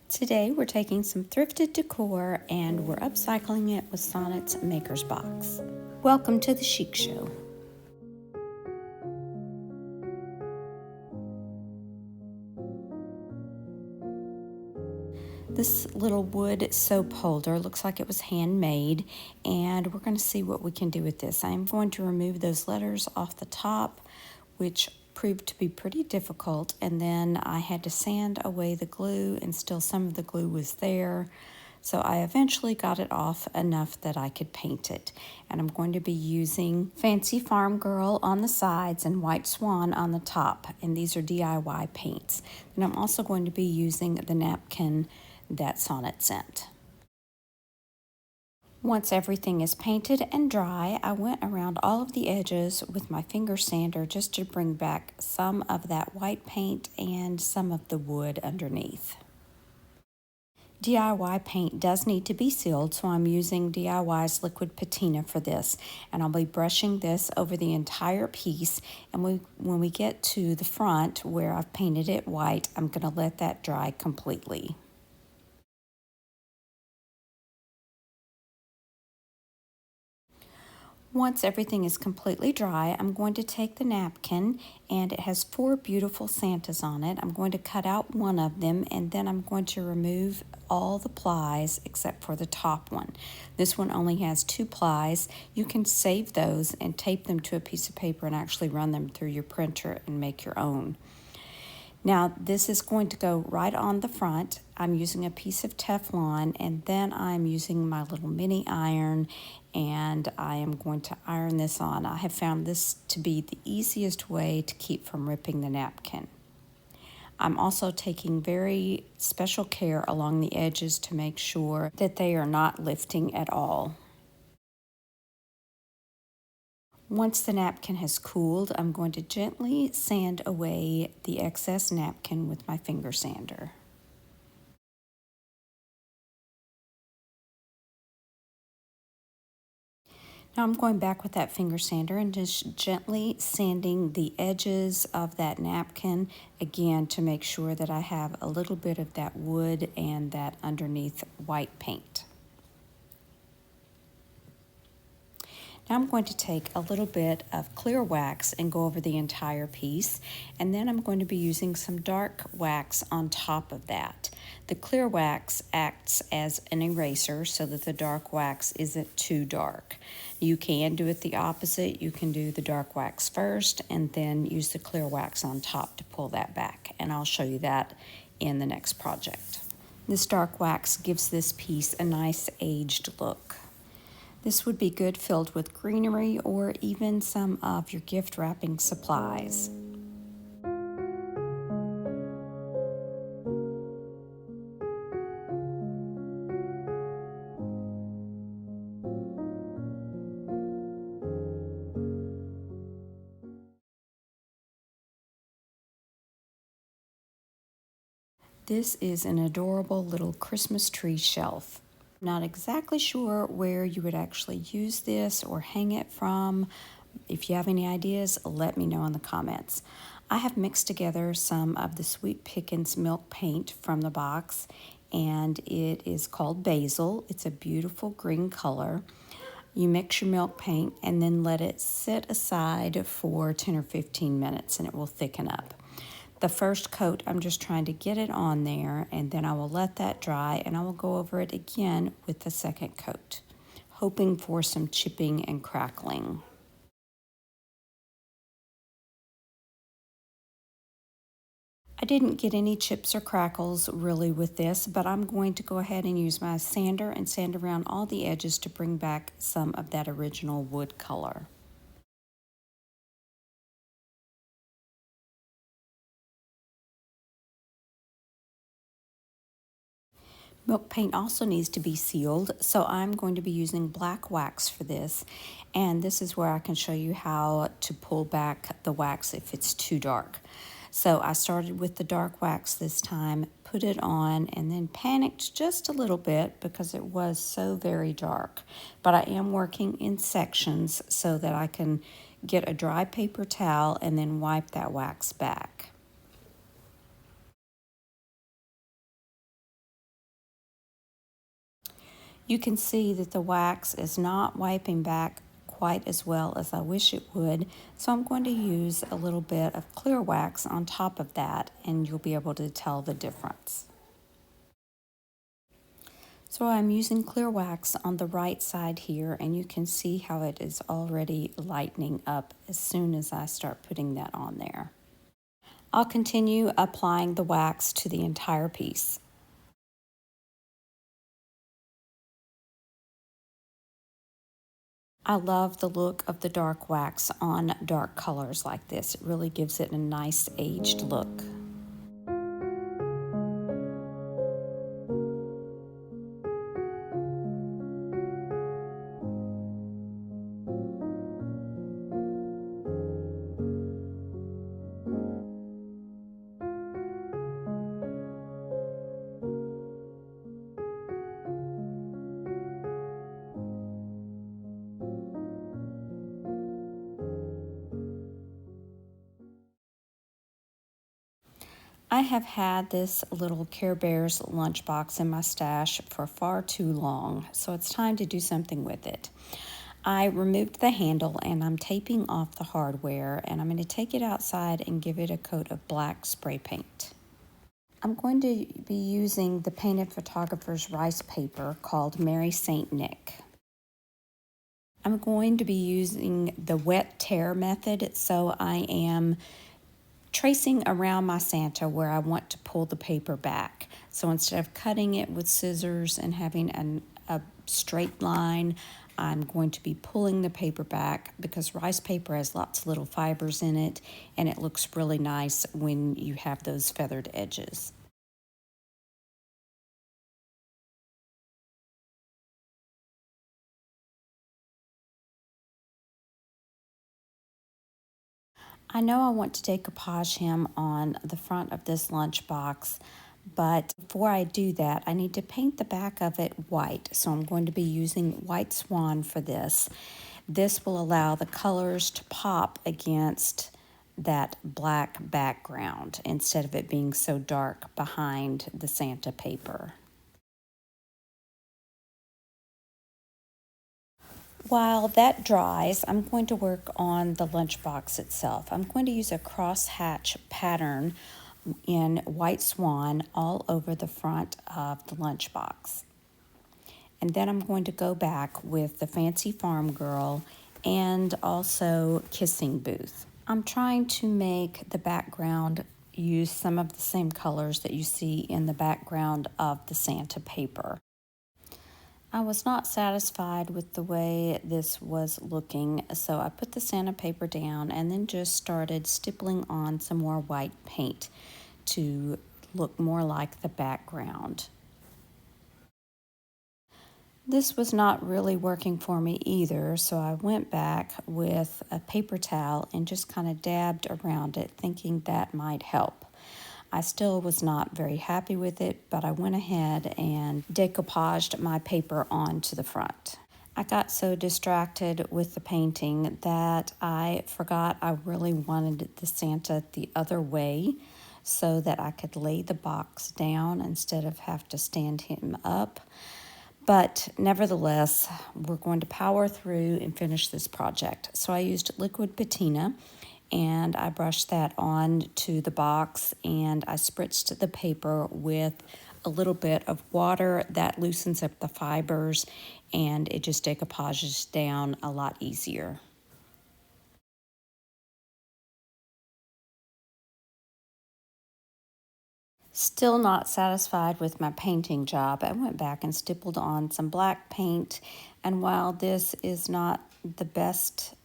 Today we're taking some thrifted decor and we're upcycling it with Sonnet's Maker's Box. Welcome to the Chic Show. This little wood soap holder looks like it was handmade, and we're going to see what we can do with this. I'm going to remove those letters off the top, which proved to be pretty difficult, and then I had to sand away the glue, and still some of the glue was there. So I eventually got it off enough that I could paint it. And I'm going to be using Fancy Farm Girl on the sides and White Swan on the top. And these are DIY paints. And I'm also going to be using the napkin that Sonnet sent. Once everything is painted and dry, I went around all of the edges with my finger sander just to bring back some of that white paint and some of the wood underneath. DIY paint does need to be sealed, so I'm using DIY's liquid patina for this, and I'll be brushing this over the entire piece. And when we get to the front where I've painted it white, I'm going to let that dry completely. Once everything is completely dry, I'm going to take the napkin, and it has 4 beautiful Santas on it. I'm going to cut out one of them, and then I'm going to remove all the plies except for the top one. This one only has 2 plies. You can save those and tape them to a piece of paper and actually run them through your printer and make your own. Now this is going to go right on the front. I'm using a piece of Teflon, and then I'm using my little mini iron, and I am going to iron this on. I have found this to be the easiest way to keep from ripping the napkin. I'm also taking very special care along the edges to make sure that they are not lifting at all. Once the napkin has cooled, I'm going to gently sand away the excess napkin with my finger sander. Now I'm going back with that finger sander and just gently sanding the edges of that napkin again to make sure that I have a little bit of that wood and that underneath white paint. Now I'm going to take a little bit of clear wax and go over the entire piece, and then I'm going to be using some dark wax on top of that. The clear wax acts as an eraser so that the dark wax isn't too dark. You can do it the opposite. You can do the dark wax first and then use the clear wax on top to pull that back, and I'll show you that in the next project. This dark wax gives this piece a nice aged look. This would be good filled with greenery or even some of your gift wrapping supplies. This is an adorable little Christmas tree shelf. Not exactly sure where you would actually use this or hang it from. If you have any ideas, let me know in the comments. I have mixed together some of the Sweet Pickins milk paint from the box, and it is called Basil. It's a beautiful green color. You mix your milk paint and then let it sit aside for 10 or 15 minutes and it will thicken up. The first coat, I'm just trying to get it on there, and then I will let that dry and I will go over it again with the second coat, hoping for some chipping and crackling. I didn't get any chips or crackles really with this, but I'm going to go ahead and use my sander and sand around all the edges to bring back some of that original wood color. Milk paint also needs to be sealed, so I'm going to be using black wax for this, and this is where I can show you how to pull back the wax if it's too dark. So I started with the dark wax this time, put it on, and then panicked just a little bit because it was so very dark. But I am working in sections so that I can get a dry paper towel and then wipe that wax back. You can see that the wax is not wiping back quite as well as I wish it would, so I'm going to use a little bit of clear wax on top of that, and you'll be able to tell the difference. So I'm using clear wax on the right side here, and you can see how it is already lightening up as soon as I start putting that on there. I'll continue applying the wax to the entire piece. I love the look of the dark wax on dark colors like this. It really gives it a nice aged look. I have had this little Care Bears lunchbox in my stash for far too long, so it's time to do something with it. I removed the handle and I'm taping off the hardware, and I'm going to take it outside and give it a coat of black spray paint. I'm going to be using the Painted Photographer's rice paper called Mary St. Nick. I'm going to be using the wet tear method, so I am tracing around my Santa where I want to pull the paper back. So instead of cutting it with scissors and having a straight line, I'm going to be pulling the paper back because rice paper has lots of little fibers in it, and it looks really nice when you have those feathered edges. I know I want to decoupage him on the front of this lunchbox, but before I do that, I need to paint the back of it white. So I'm going to be using White Swan for this. This will allow the colors to pop against that black background instead of it being so dark behind the Santa paper. While that dries, I'm going to work on the lunchbox itself. I'm going to use a crosshatch pattern in White Swan all over the front of the lunchbox. And then I'm going to go back with the Fancy Farm Girl and also Kissing Booth. I'm trying to make the background use some of the same colors that you see in the background of the Santa paper. I was not satisfied with the way this was looking, so I put the Santa paper down and then just started stippling on some more white paint to look more like the background. This was not really working for me either, so I went back with a paper towel and just kind of dabbed around it, thinking that might help. I still was not very happy with it, but I went ahead and decoupaged my paper onto the front. I got so distracted with the painting that I forgot I really wanted the Santa the other way so that I could lay the box down instead of have to stand him up. But nevertheless, we're going to power through and finish this project. So I used liquid patina and I brushed that on to the box, and I spritzed the paper with a little bit of water that loosens up the fibers, and it just decoupages down a lot easier. Still not satisfied with my painting job, I went back and stippled on some black paint, and while this is not the best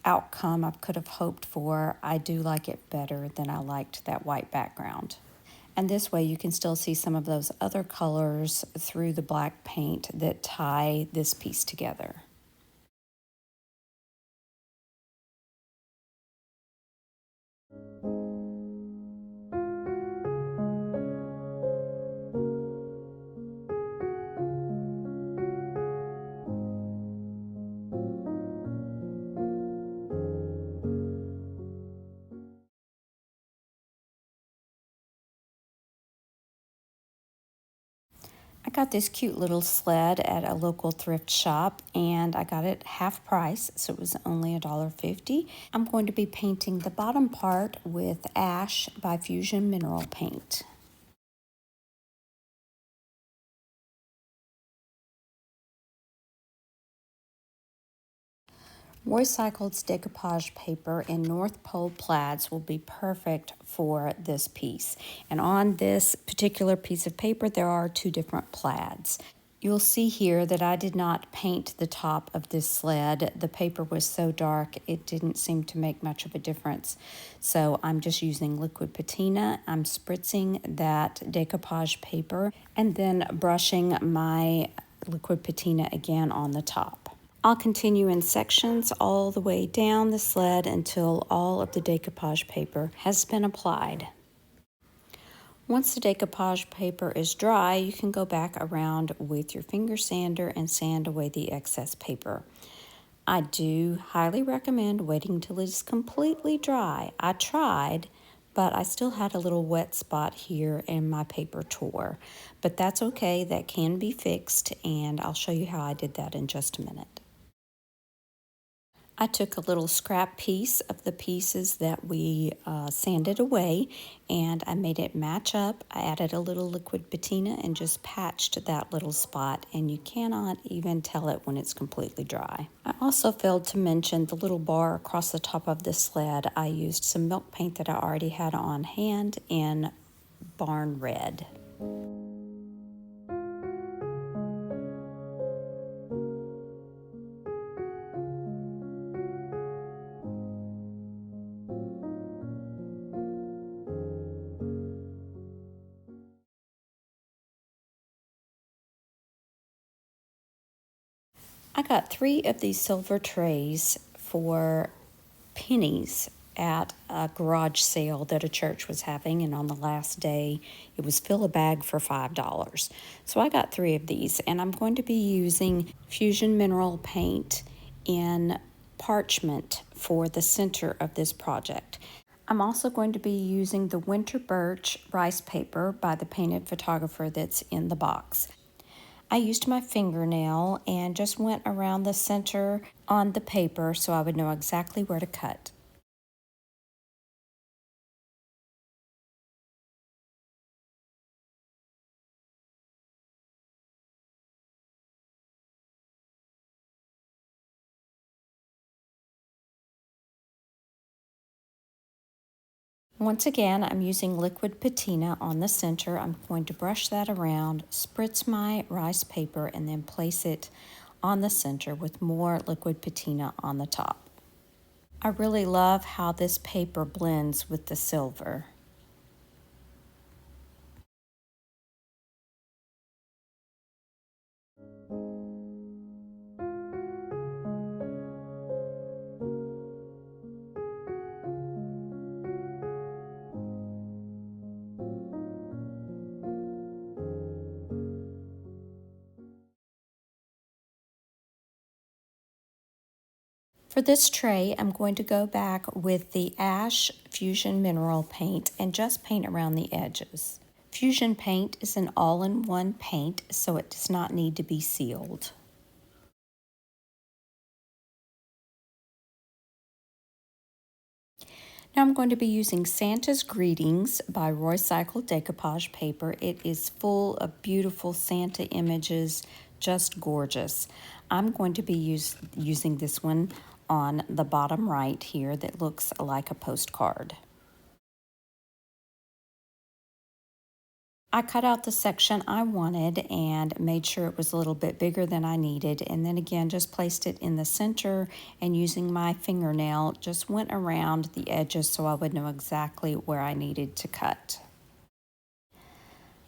outcome I could have hoped for, I do like it better than I liked that white background. And this way you can still see some of those other colors through the black paint that tie this piece together. I got this cute little sled at a local thrift shop and I got it half price, so it was only $1.50. I'm going to be painting the bottom part with Ash by Fusion Mineral Paint. Roycycled's decoupage paper in North Pole plaids will be perfect for this piece. And on this particular piece of paper, there are two different plaids. You'll see here that I did not paint the top of this sled. The paper was so dark, it didn't seem to make much of a difference. So I'm just using liquid patina. I'm spritzing that decoupage paper and then brushing my liquid patina again on the top. I'll continue in sections all the way down the sled until all of the decoupage paper has been applied. Once the decoupage paper is dry, you can go back around with your finger sander and sand away the excess paper. I do highly recommend waiting till it is completely dry. I tried, but I still had a little wet spot here and my paper tore. But that's okay, that can be fixed, and I'll show you how I did that in just a minute. I took a little scrap piece of the pieces that we sanded away and I made it match up. I added a little liquid patina and just patched that little spot, and you cannot even tell it when it's completely dry. I also failed to mention the little bar across the top of the sled. I used some milk paint that I already had on hand in Barn Red. I got 3 of these silver trays for pennies at a garage sale that a church was having, and on the last day it was fill a bag for $5. So I got 3 of these, and I'm going to be using Fusion Mineral Paint in parchment for the center of this project. I'm also going to be using the Winter Birch rice paper by the painted photographer that's in the box. I used my fingernail and just went around the center on the paper so I would know exactly where to cut. Once again, I'm using liquid patina on the center. I'm going to brush that around, spritz my rice paper, and then place it on the center with more liquid patina on the top. I really love how this paper blends with the silver. For this tray, I'm going to go back with the Ash Fusion Mineral Paint and just paint around the edges. Fusion paint is an all-in-one paint, so it does not need to be sealed. Now I'm going to be using Santa's Greetings by Roycycled Decoupage Paper. It is full of beautiful Santa images, just gorgeous. I'm going to be using this one on the bottom right here that looks like a postcard. I cut out the section I wanted and made sure it was a little bit bigger than I needed, and then again just placed it in the center, and using my fingernail just went around the edges so I would know exactly where I needed to cut.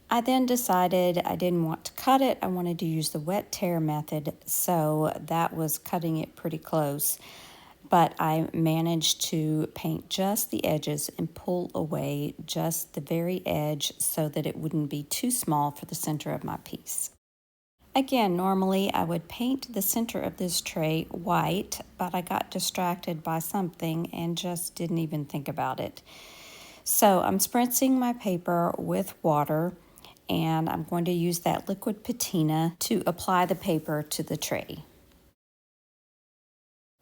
I then decided I didn't want to cut it. I wanted to use the wet tear method, so that was cutting it pretty close. But I managed to paint just the edges and pull away just the very edge so that it wouldn't be too small for the center of my piece. Again, normally I would paint the center of this tray white, but I got distracted by something and just didn't even think about it. So I'm spritzing my paper with water and I'm going to use that liquid patina to apply the paper to the tray.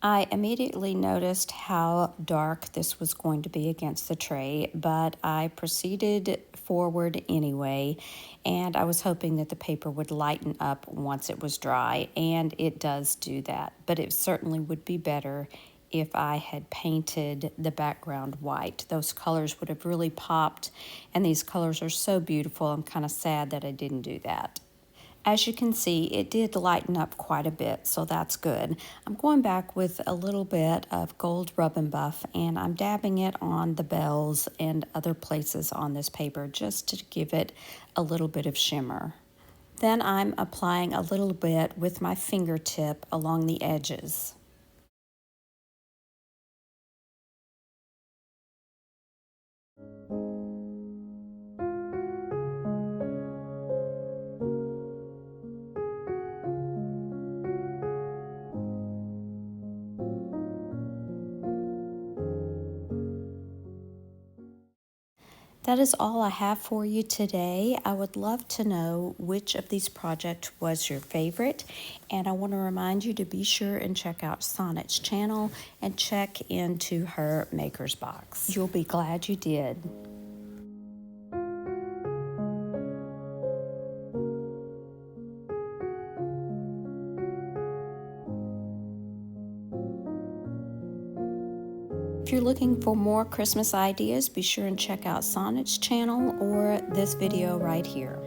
I immediately noticed how dark this was going to be against the tray, but I proceeded forward anyway, and I was hoping that the paper would lighten up once it was dry, and it does do that, but it certainly would be better if I had painted the background white. Those colors would have really popped, and these colors are so beautiful. I'm kind of sad that I didn't do that. As you can see, it did lighten up quite a bit, so that's good. I'm going back with a little bit of gold rub and buff, and I'm dabbing it on the bells and other places on this paper just to give it a little bit of shimmer. Then I'm applying a little bit with my fingertip along the edges. That is all I have for you today. I would love to know which of these projects was your favorite, and I want to remind you to be sure and check out Sonnet's channel and check into her maker's box. You'll be glad you did. If you're looking for more Christmas ideas, be sure and check out Sonnet's channel or this video right here.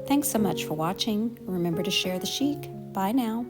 Thanks so much for watching. Remember to share the chic. Bye now.